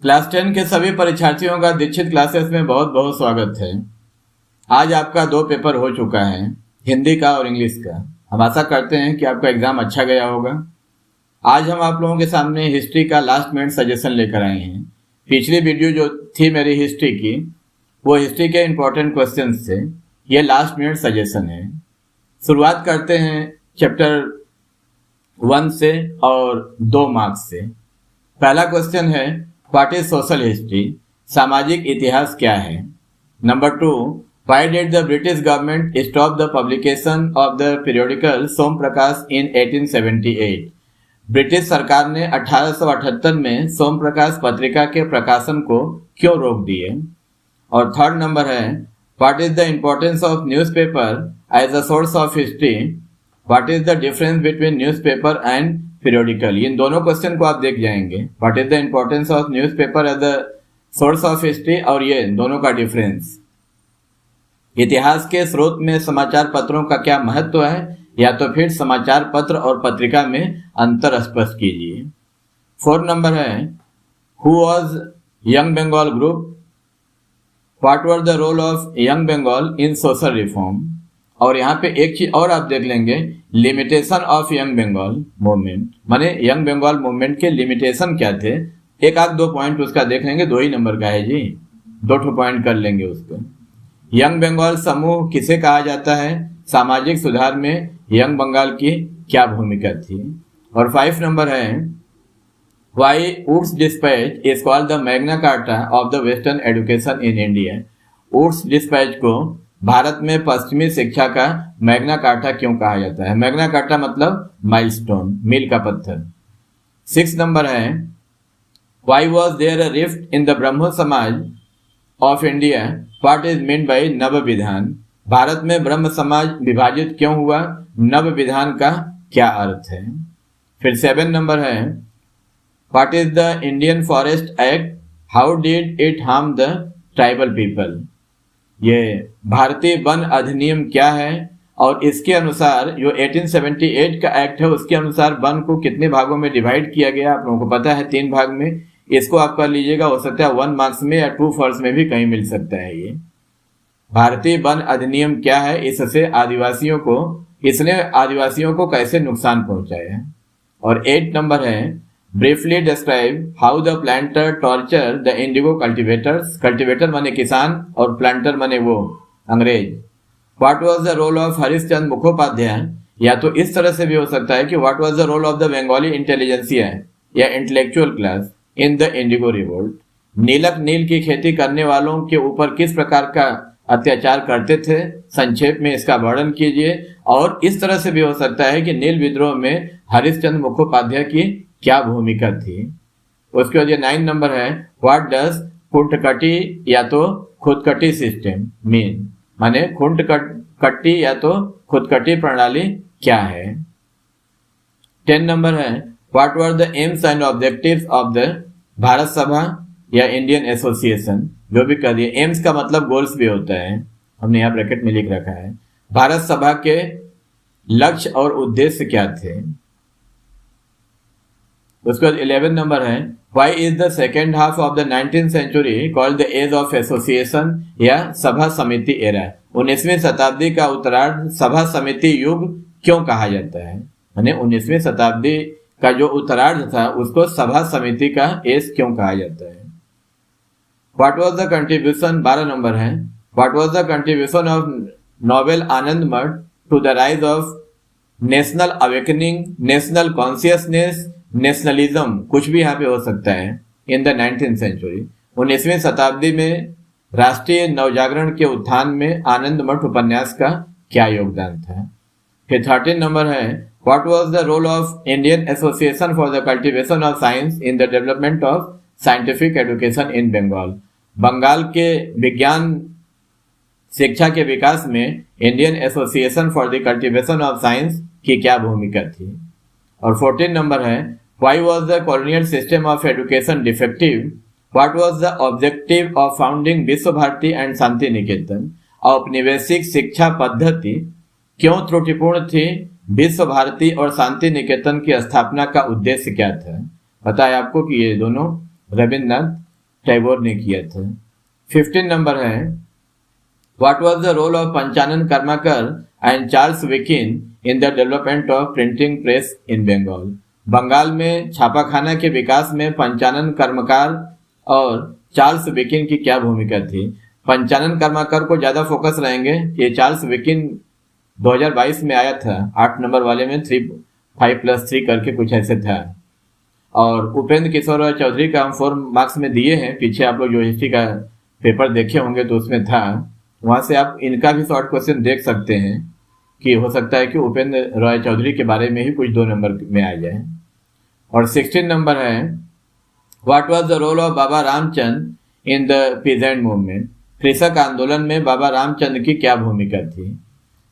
Class 10 के सभी परीक्षार्थियों का दीक्षित क्लासेस में बहुत बहुत स्वागत है। आज आपका 2 पेपर हो चुका है, हिंदी का और इंग्लिश का। हम आशा करते हैं कि आपका एग्जाम अच्छा गया होगा। आज हम आप लोगों के सामने हिस्ट्री का लास्ट मिनट सजेशन लेकर आए हैं। पिछली वीडियो जो थी मेरी हिस्ट्री की, वो हिस्ट्री के इम्पोर्टेंट क्वेश्चन थे। ये लास्ट मिनट सजेशन है। शुरुआत करते हैं चैप्टर 1 से और 2 मार्क्स से। पहला क्वेश्चन है, व्हाट इज सोशल हिस्ट्री? सामाजिक इतिहास क्या है? Number 2, why did the British government stop the publication of the periodical Som Prakash in 1878? British सरकार ने 1878 में सोम प्रकाश पत्रिका के प्रकाशन को क्यों रोक दिए? और थर्ड नंबर है, what is the importance of newspaper as a source of history? What is the difference between newspaper and periodical? इन दोनों क्वेश्चन को आप देख जाएंगे। What is the importance of newspaper as a source of history और ये दोनों का डिफरेंस। इतिहास के स्रोत में समाचार पत्रों का क्या महत्व है, या तो फिर समाचार पत्र और पत्रिका में अंतर स्पष्ट कीजिए। 4 नंबर है, who was young Bengal group? What were the role of young Bengal in social reform? और यहाँ पे एक चीज और आप देख लेंगे, limitation of young Bengal movement, माने यंग बंगाल मूवमेंट के लिमिटेशन क्या थे। एक आध 2 पॉइंट उसका देख लेंगे, 2 ही नंबर का है जी, 2 पॉइंट कर लेंगे उसको। यंग बंगाल समूह किसे कहा जाता है? सामाजिक सुधार में यंग बंगाल की क्या भूमिका थी? और 5 नंबर है, why Wood's dispatch is called the Magna Carta of the western education in India? Wood's dispatch को भारत में पश्चिमी शिक्षा का मैग्ना कार्टा क्यों कहा जाता है? मैग्ना कार्टा मतलब माइलस्टोन, मील का पत्थर। 6 नंबर है, why was there a rift in the Brahmo Samaj of India? What is mean by Nav Vidhan? Bharat में ब्रह्म समाज विभाजित क्यों हुआ? नव विधान का क्या अर्थ है? फिर 7 नंबर है, what is the Indian forest act? How did it harm the tribal people? ये भारतीय वन अधिनियम क्या है और इसके अनुसार जो 1878 का एक्ट है उसके अनुसार वन को कितने भागों में डिवाइड किया गया? आप लोगों को पता है 3 भाग में। इसको आप कर लीजिएगा, हो सकता है 1 मार्क्स में या 2 फॉल्स में भी कहीं मिल सकता है। ये भारतीय वन अधिनियम क्या है, इसने आदिवासियों को कैसे नुकसान पहुंचाया? और 8 नंबर है, briefly describe how the planter torture the indigo cultivators? Cultivator माने किसान और प्लांटर माने वो अंग्रेज। What was the role of Harishchandra Mukhopadhyay? या तो इस तरह से भी हो सकता है कि what was the role of the Bengali intelligentsia या intellectual class in the indigo revolt? नीलक नील की खेती करने वालों के ऊपर किस प्रकार का अत्याचार करते थे? संक्षेप में इसका वर्णन कीजिए। और इस तरह से भी हो सकता है कि नील विद्रोह में हरिश्चंद्र मुखोपाध्याय की क्या भूमिका थी। उसके बाद 9 नंबर है, व्हाट डज खुंटकटी या तो खुदकटी सिस्टम मीन? माने खुंटकटी या तो खुदकटी प्रणाली क्या है? 10 नंबर है, what were the AIIMS and objectives of the Bharat सभा या इंडियन एसोसिएशन? जो भी कर दिए, एम्स का मतलब गोल्स भी होता है, हमने यहाँ ब्रैकेट में लिख रखा है। भारत सभा के लक्ष्य और उद्देश्य क्या थे? उसके बाद 11 नंबर है, why is the second half of the 19th century called the age of association या सभा समिति एरा? 19वीं शताब्दी का उत्तरार्ध सभा समिति युग क्यों कहा जाता है? माने 19वीं शताब्दी का जो उत्तरार्ध था उसको सभा समिति का एज क्यों कहा जाता है? What was the contribution, 12 number है, what was the contribution of novel Anandamath to the rise of national awakening, national consciousness, nationalism, कुछ भी यहाँ पे हो सकता है, इन द 19th सेंचुरी? 19वीं शताब्दी में राष्ट्रीय नवजागरण के उत्थान में आनंद मठ उपन्यास का क्या योगदान था? फिर 13 नंबर है, what was the role of Indian association for the cultivation of science in the development of scientific education in Bengal? Bengal के विज्ञान शिक्षा के विकास में Indian association for the cultivation of science की क्या भूमिका थी? और 14 नंबर है, why was the colonial system of education defective? What was the objective of founding Visva Bharati and Shanti Niketan? औपनिवेशिक शिक्षा पद्धति क्यों त्रुटिपूर्ण थी? विश्व भारती और शांति निकेतन की स्थापना का उद्देश्य क्या था? पता है आपको कि ये दोनों रविन्द्रनाथ टैगोर ने किया था। 15 नंबर है, what was the role of Panchanan Karmakar and Charles Wilkins in the development of printing press in Bengal. Bengal में छापाखाना के विकास में पंचानन कर्मकार और चार्ल्स विकिन की क्या भूमिका थी। पंचानन कर्माकर को ज्यादा फोकस रहेंगे, ये चार्ल्स विकिन 2022 में आया था, 8 नंबर वाले में 5+3 करके कुछ ऐसे था। और उपेंद्र किशोर रॉय चौधरी का हम 4 मार्क्स में दिए हैं, पीछे आप लोग जो हिस्ट्री का पेपर देखे होंगे तो उसमें था, वहां से आप इनका भी शॉर्ट क्वेश्चन देख सकते हैं कि हो सकता है कि उपेंद्र रॉय चौधरी के बारे में ही कुछ 2 नंबर में आ जाए। और 16 नंबर है, what was the role of Baba Ramchandra in the peasant movement. कृषक आंदोलन में बाबा रामचंद्र की क्या भूमिका थी।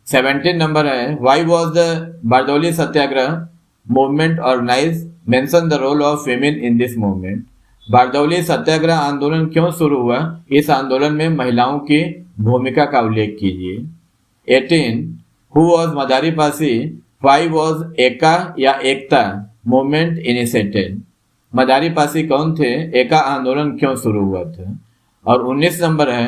17 नंबर है, why was the Bardoli satyagraha movement organise, mention the role of women in this movement. Bardoli satyagraha आंदोलन क्यों शुरू हुआ, इस आंदोलन में महिलाओं की भूमिका का उल्लेख कीजिए। 18, who was Madari Pasi, why was एका या एकता मूवमेंट इनिशिएटेड। मदारी पासी कौन थे, एका आंदोलन क्यों शुरू हुआ था। और 19 नंबर है,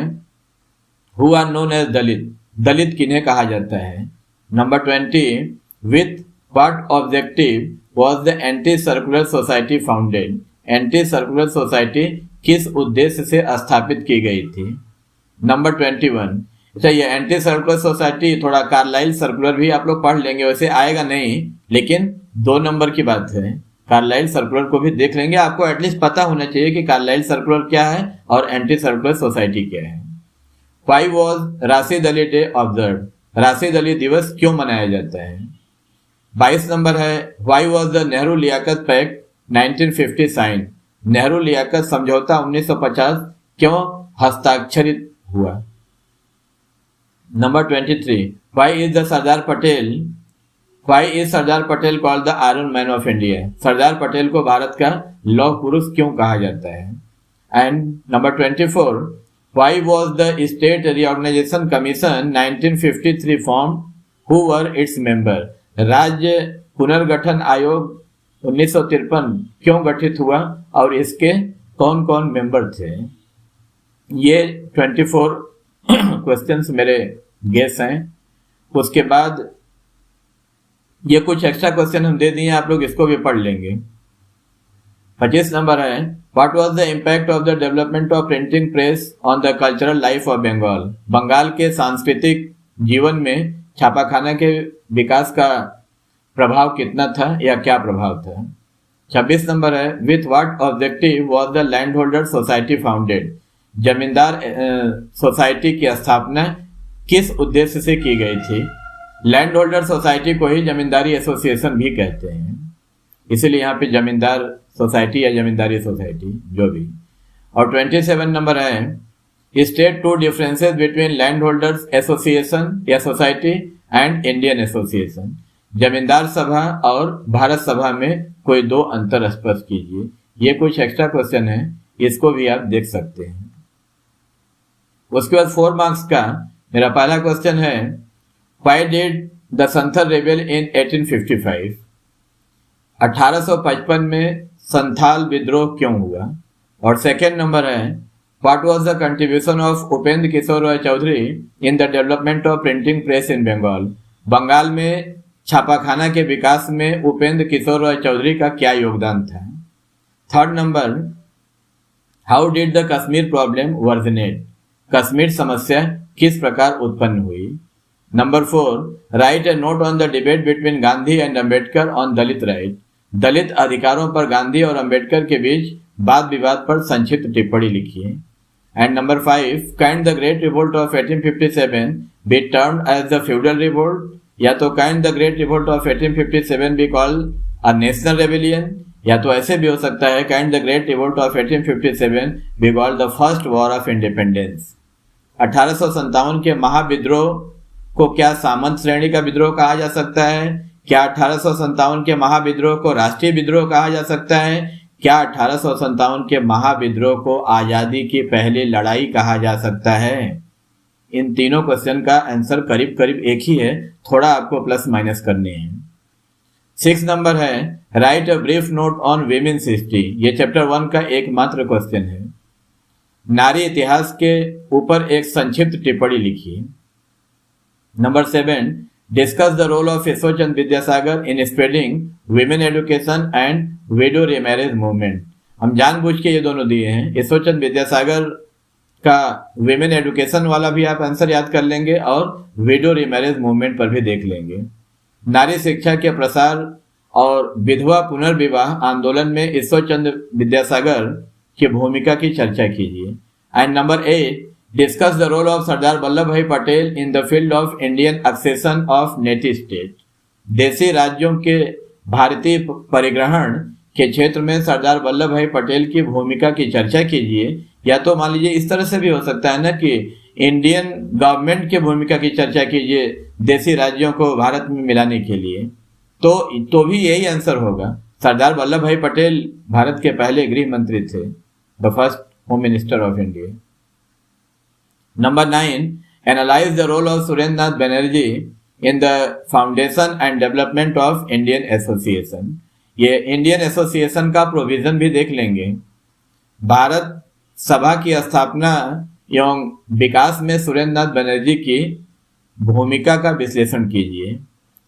हु आर नोन एज दलित, दलित किन्हें कहा जाता है। Number 20, with what objective was the anti circular society founded. Anti circular society किस उद्देश्य से स्थापित की गई थी। नंबर 21, अच्छा ये एंटी सर्कुलर सोसाइटी थोड़ा कार्लाइल सर्कुलर भी आप लोग पढ़ लेंगे, वैसे आएगा नहीं लेकिन 2 नंबर की बात है, कार्लाइल सर्कुलर को भी देख लेंगे, आपको एटलीस्ट पता होना चाहिए कि कार्लाइल सर्कुलर क्या है और एंटी सर्कुलर सोसाइटी क्या है। Why was Rashid Ali day observe, Rashid Ali दिवस क्यों मनाया जाता है। 22 नंबर है, why was the Nehru Liaquat pact 1950 sign, Nehru Liaquat समझौता 1950 क्यों हस्ताक्षरित हुआ। Number 23, why is Sardar Patel called the iron man of India. Sardar Patel को भारत का लौह पुरुष क्यों कहा जाता है। And number 24, why was the state reorganisation commission 1953 form, who were its member. राज्य पुनर्गठन आयोग 1953 क्यों गठित हुआ और इसके कौन कौन मेंबर थे। ये 24 क्वेश्चंस मेरे गेस हैं। उसके बाद ये कुछ एक्स्ट्रा क्वेश्चन हम दे दिए, आप लोग इसको भी पढ़ लेंगे। 25 नंबर है, what was the impact of the development of printing press on the cultural life of Bengal. Bengal के सांस्कृतिक जीवन में छापाखाना के विकास का प्रभाव कितना था या क्या प्रभाव था। 26 नंबर है, with what objective was the land holder society founded. जमींदार सोसाइटी की स्थापना किस उद्देश्य से की गई थी। लैंड होल्डर सोसाइटी को ही जमींदारी एसोसिएशन भी कहते हैं, इसीलिए यहाँ पे जमींदार सोसाइटी या जमींदारी सोसाइटी जो भी। और 27 नंबर है, state 2 differences between land holders association या सोसाइटी एंड इंडियन एसोसिएशन। जमींदार सभा और भारत सभा में कोई 2 अंतर स्पष्ट कीजिए। ये कुछ एक्स्ट्रा क्वेश्चन है, इसको भी आप देख सकते हैं। उसके बाद 4 मार्क्स का मेरा पहला क्वेश्चन है, why did the Santhal rebel in 1855। 1855 में संथाल विद्रोह क्यों हुआ। और सेकेंड नंबर है, what was the contribution of Upendra Kishore Roy Chowdhury in the development of printing press in Bengal. Bengal में छापाखाना के विकास में उपेंद्र किशोर रॉय चौधरी का क्या योगदान था। Third number, how did the Kashmir problem originate. Kashmir समस्या किस प्रकार उत्पन्न हुई। Number 4, write a note on the debate between Gandhi and Ambedkar on Dalit right. Dalit अधिकारों पर गांधी और अम्बेडकर के बीच वाद विवाद पर संक्षिप्त टिप्पणी लिखिए। And number 5, can the great revolt of 1857 be termed as the feudal revolt. या तो can the great revolt of 1857 be called a national rebellion, या तो ऐसे भी हो सकता है, can the great revolt of 1857 be called the first war of independence. 1857 के महाविद्रोह को क्या सामंत श्रेणी का विद्रोह कहा जा सकता है। क्या 1857 के महाविद्रोह को राष्ट्रीय विद्रोह कहा जा सकता है। क्या 1857 के महाविद्रोह को आजादी की पहली लड़ाई कहा जा सकता है। इन तीनों क्वेश्चन का आंसर करीब करीब एक ही है, थोड़ा आपको प्लस माइनस करने हैं। 6 नंबर है, write a brief note on women's history. ये चैप्टर 1 का एकमात्र क्वेश्चन है। नारी इतिहास के ऊपर एक संक्षिप्त टिप्पणी लिखिए। Number 7, discuss the role of Ishwarchand Vidyasagar in spreading women education and widow remarriage movement. हम जानबूझ के ये दोनों दिए हैं। ईश्वरचंद विद्यासागर का विमेन एजुकेशन वाला भी आप आंसर याद कर लेंगे और विडो रीमैरेज मूवमेंट पर भी देख लेंगे। नारी शिक्षा के प्रसार और विधवा पुनर्विवाह आंदोलन में ईश्वरचंद विद्यासागर की भूमिका की चर्चा कीजिए। And number 8, discuss the role of Sardar Vallabhbhai Patel in the field of Indian accession of native state. देशी राज्यों के भारतीय परिग्रहण के क्षेत्र में सरदार वल्लभ भाई पटेल की भूमिका की चर्चा कीजिए। या तो मान लीजिए इस तरह से भी हो सकता है ना कि इंडियन गवर्नमेंट की भूमिका की चर्चा कीजिए देशी राज्यों को भारत में मिलाने के लिए, तो भी यही आंसर होगा। सरदार वल्लभ भाई पटेल भारत के पहले गृह मंत्री थे, the first home minister of India. Number 9, analyse the role of Surendra Nath Banerjee in the foundation and development of Indian association. ये इंडियन एसोसिएशन का प्रोविजन भी देख लेंगे। भारत सभा की स्थापना एवं विकास में सुरेंद्र नाथ बनर्जी की भूमिका का विश्लेषण कीजिए।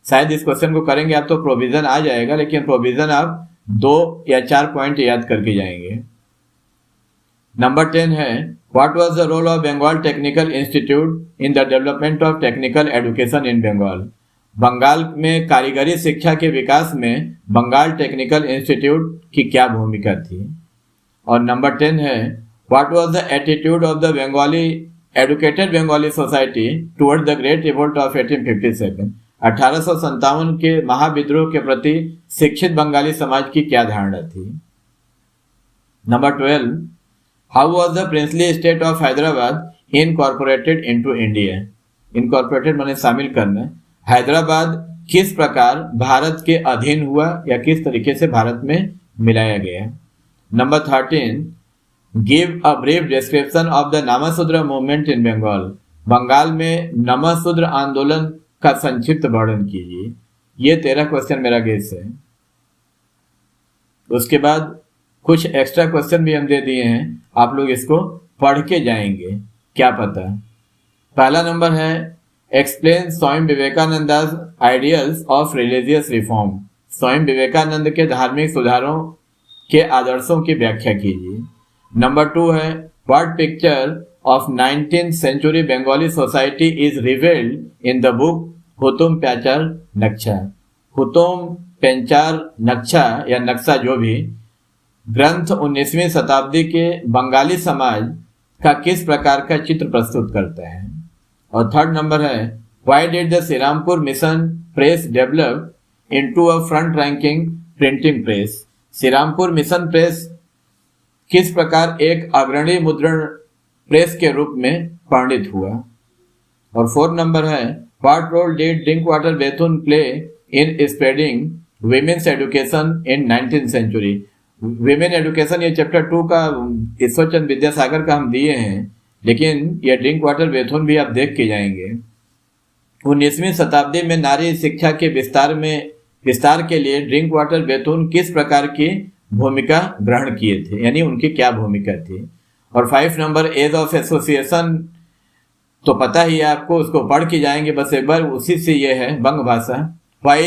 शायद इस क्वेश्चन को करेंगे आप तो प्रोविजन आ जाएगा, लेकिन प्रोविजन आप 2 या 4 पॉइंट याद करके जाएंगे। नंबर 10 है, what was the role of Bengal technical institute in the development of technical education in Bengal. Bengal में कारीगरी शिक्षा के विकास में बंगाल टेक्निकल इंस्टीट्यूट की क्या भूमिका थी। और नंबर 10 है, what was the attitude of the Bengali educated Bengali society toward the great revolt of 1857। 1857 के महाविद्रोह के प्रति शिक्षित बंगाली समाज की क्या धारणा थी। Number 12, how was the princely state of Hyderabad incorporated into India. Incorporated माने शामिल करना। हैदराबाद किस प्रकार भारत के अधीन हुआ या किस तरीके से भारत में मिलाया गया। Number 13, give a brief description of the Namasudra movement in Bengal. Bengal में नामाशूद्र आंदोलन का संक्षिप्त वर्णन कीजिए। ये 13 क्वेश्चन मेरा गेस है। उसके बाद कुछ एक्स्ट्रा क्वेश्चन भी हम दे दिए हैं, आप लोग इसको पढ़ के जाएंगे, क्या पता। पहला नंबर है, explain Swami Vivekananda's ideals of religious reform. Swami Vivekananda के धार्मिक सुधारों के आदर्शों की व्याख्या कीजिए। नंबर 2 है, what picture of 19th century Bengali society is revealed in the book Hutom Pyanchar Naksha. Hutom पेंचार नक्शा या नक्शा जो भी ग्रंथ 19वीं शताब्दी के बंगाली समाज का किस प्रकार का चित्र प्रस्तुत करता है। और थर्ड नंबर है, why did the Shrirampur mission press develop into a front ranking printing press. Shrirampur mission press किस प्रकार एक अग्रणी मुद्रण प्रेस के रूप में परिणित हुआ। और 4 नंबर है, what role did Drinkwater Bethune play in spreading women's education in 19th century. Women education ये चैप्टर 2 का ईश्वरचंद विद्यासागर का हम दिए हैं, लेकिन ये ड्रिंकवाटर बेथुन भी आप देख के जाएंगे। 19वीं शताब्दी में नारी शिक्षा के विस्तार के लिए ड्रिंकवाटर बेथुन किस प्रकार की भूमिका ग्रहण किए थे, यानी उनकी क्या भूमिका थी। और 5 नंबर, एज ऑफ एसोसिएशन तो पता ही है आपको, उसको पढ़ के जाएंगे बस एक बार। उसी से ये है बंग भाषा। Why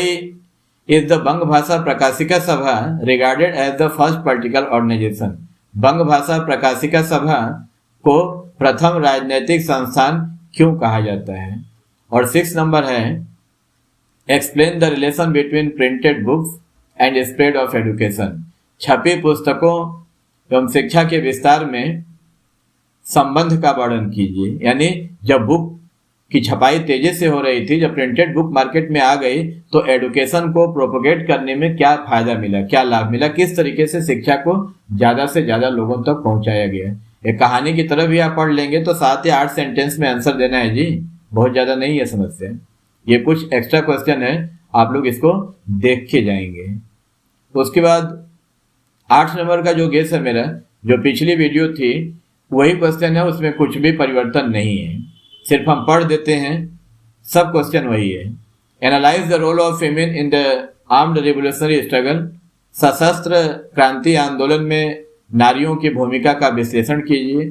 is the Bang Bhasha Prakashika Sabha regarded as the first political organisation. Banga Bhasha Prakashika सभा को प्रथम राजनीतिक संस्थान क्यों कहा जाता है। और 6 नंबर है, explain the relation between printed books and spread of education. छपी पुस्तकों एवं शिक्षा के विस्तार में संबंध का वर्णन कीजिए। यानी जब बुक की छपाई तेजी से हो रही थी, जब प्रिंटेड बुक मार्केट में आ गई, तो एडुकेशन को प्रोपोगेट करने में क्या फायदा मिला, क्या लाभ मिला, किस तरीके से शिक्षा को ज्यादा से ज्यादा लोगों तक पहुंचाया गया। एक कहानी की तरह भी आप पढ़ लेंगे तो 7 या 8 सेंटेंस में आंसर देना है जी, बहुत ज्यादा नहीं है समस्या। ये कुछ एक्स्ट्रा क्वेश्चन है, आप लोग इसको देख के जाएंगे। उसके बाद 8 नंबर का जो गेस है मेरा, जो पिछली वीडियो थी वही क्वेश्चन है, उसमें कुछ भी परिवर्तन नहीं है, सिर्फ हम पढ़ देते हैं, सब क्वेश्चन वही है। Analyse the role of women in the armed revolutionary struggle. सशस्त्र क्रांति आंदोलन में नारियों की भूमिका का विश्लेषण कीजिए।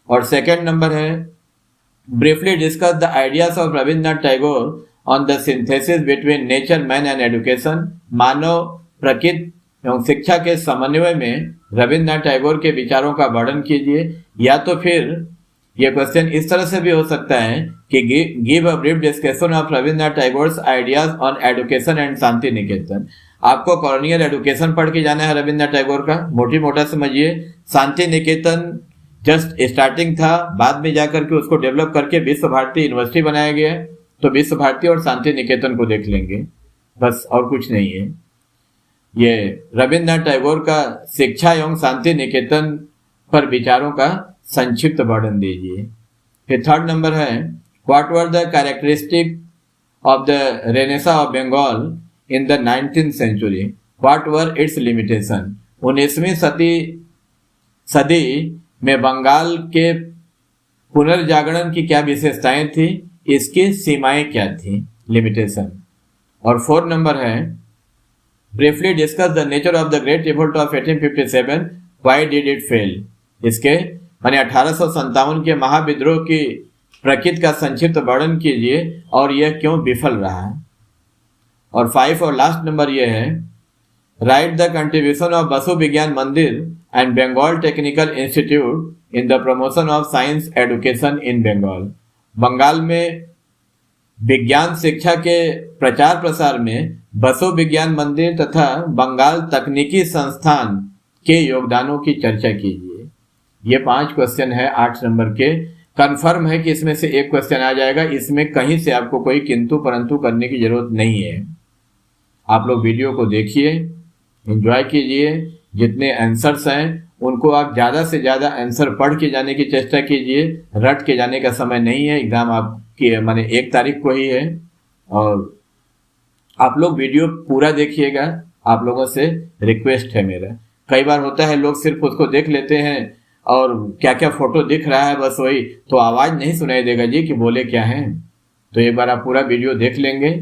और सेकंड नंबर है briefly discuss the ideas of Rabindranath Tagore on the synthesis between nature man and education. मानव प्रकृति एवं शिक्षा के समन्वय में रविन्द्रनाथ टैगोर के विचारों का वर्णन कीजिए। या तो फिर यह क्वेश्चन इस तरह से भी हो सकता है कि give a brief discussion of Rabindranath Tagore's ideas on education and Santiniketan. आपको कॉलोनियल एजुकेशन पढ़ के जाना है रविन्द्रनाथ टैगोर का, मोटी मोटा समझिए। शांति निकेतन जस्ट स्टार्टिंग था, बाद में जाकर के उसको डेवलप करके विश्व भारती यूनिवर्सिटी बनाया गया है। तो विश्व भारती और शांति निकेतन को देख लेंगे, बस और कुछ नहीं है। ये रविन्द्रनाथ टैगोर का शिक्षा एवं शांति निकेतन पर विचारों का संक्षिप्त वर्णन दीजिए। फिर थर्ड नंबर है what were the characteristic of the renaissance of Bengal in the 19th century, what were its limitation. 19वीं सदी में बंगाल के पुनर्जागरण की क्या विशेषताएं थी, इसकी सीमाएं क्या थी, लिमिटेशन। और फोर्थ नंबर है briefly discuss the nature of the great revolt of 1857, why did it fail. इसके माने 1857 के महाविद्रोह की प्रकृति का संक्षिप्त वर्णन कीजिए और यह क्यों विफल रहा। और 5 और लास्ट नंबर यह है write the contribution of Basu Vigyan Mandir and Bengal technical institute in the promotion of science education in Bengal. Bengal में विज्ञान शिक्षा के प्रचार प्रसार में बसु विज्ञान मंदिर तथा बंगाल तकनीकी संस्थान के योगदानों की चर्चा कीजिए। ये 5 क्वेश्चन है 8 नंबर के। कंफर्म है कि इसमें से एक क्वेश्चन आ जाएगा, इसमें कहीं से आपको कोई किंतु परंतु करने की जरूरत नहीं है। आप लोग वीडियो को देखिए, एंजॉय कीजिए, जितने आंसर्स हैं उनको आप ज़्यादा से ज़्यादा आंसर पढ़ के जाने की चेष्टा कीजिए। रट के जाने का समय नहीं है, एग्ज़ाम आपकी माने 1 तारीख को ही है। और आप लोग वीडियो पूरा देखिएगा, आप लोगों से रिक्वेस्ट है मेरा। कई बार होता है लोग सिर्फ उसको देख लेते हैं और क्या क्या फोटो दिख रहा है बस वही, तो आवाज़ नहीं सुनाई देगा जी कि बोले क्या हैं। तो एक बार आप पूरा वीडियो देख लेंगे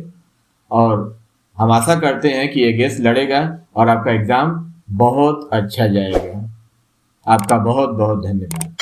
और हम आशा करते हैं कि ये गेस लड़ेगा और आपका एग्ज़ाम बहुत अच्छा जाएगा। आपका बहुत बहुत धन्यवाद।